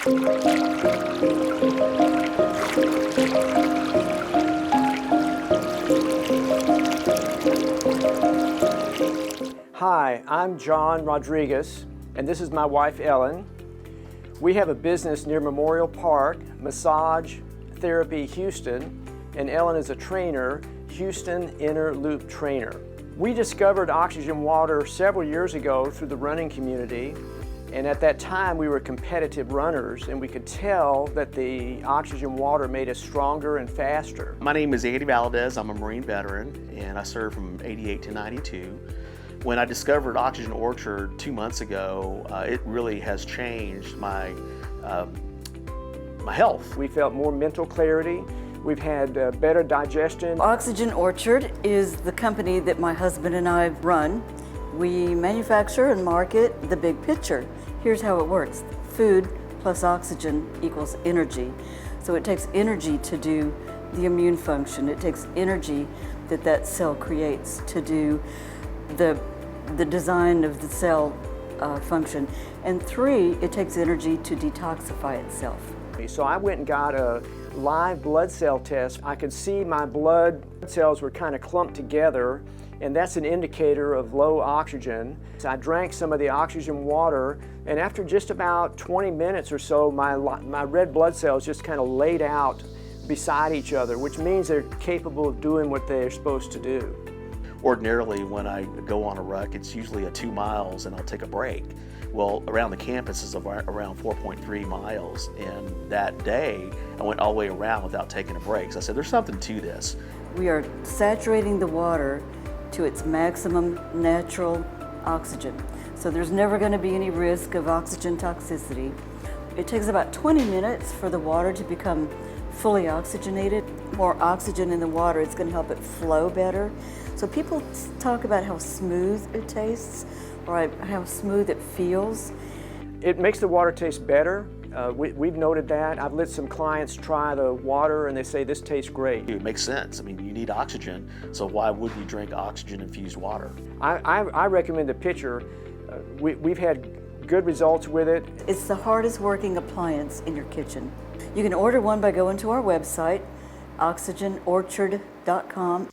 Hi, I'm John Rodriguez, and this is my wife Ellen. We have a business near Memorial Park, Massage Therapy Houston, and Ellen is a trainer, Houston Inner Loop Trainer. We discovered oxygen water several years ago through the running community, and at that time we were competitive runners, and we could tell that the oxygen water made us stronger and faster. My name is Andy Valdez. I'm a Marine veteran, and I served from '88 to '92. When I discovered Oxygen Orchard 2 months ago, it really has changed my health. We felt more mental clarity. We've had better digestion. Oxygen Orchard is the company that my husband and I run. We manufacture and market the big picture. Here's how it works. Food plus oxygen equals energy. So it takes energy to do the immune function. It takes energy that cell creates to do the design of the cell function. And 3, it takes energy to detoxify itself. So I went and got a live blood cell test. I could see my blood cells were kind of clumped together, and that's an indicator of low oxygen. So I drank some of the oxygen water, and after just about 20 minutes or so, my red blood cells just kind of laid out beside each other, which means they're capable of doing what they're supposed to do. Ordinarily, when I go on a ruck, it's usually 2 miles and I'll take a break. Well, around the campus is around 4.3 miles, and that day I went all the way around without taking a break. So I said, there's something to this. We are saturating the water to its maximum natural oxygen. So there's never going to be any risk of oxygen toxicity. It takes about 20 minutes for the water to become fully oxygenated. More oxygen in the water is going to help it flow better. So people talk about how smooth it tastes or how smooth it feels. It makes the water taste better. We've noted that. I've let some clients try the water and they say this tastes great. It makes sense. I mean, you need oxygen, so why would you drink oxygen-infused water? I recommend the pitcher. We've had good results with it. It's the hardest working appliance in your kitchen. You can order one by going to our website, oxygenorchard.com.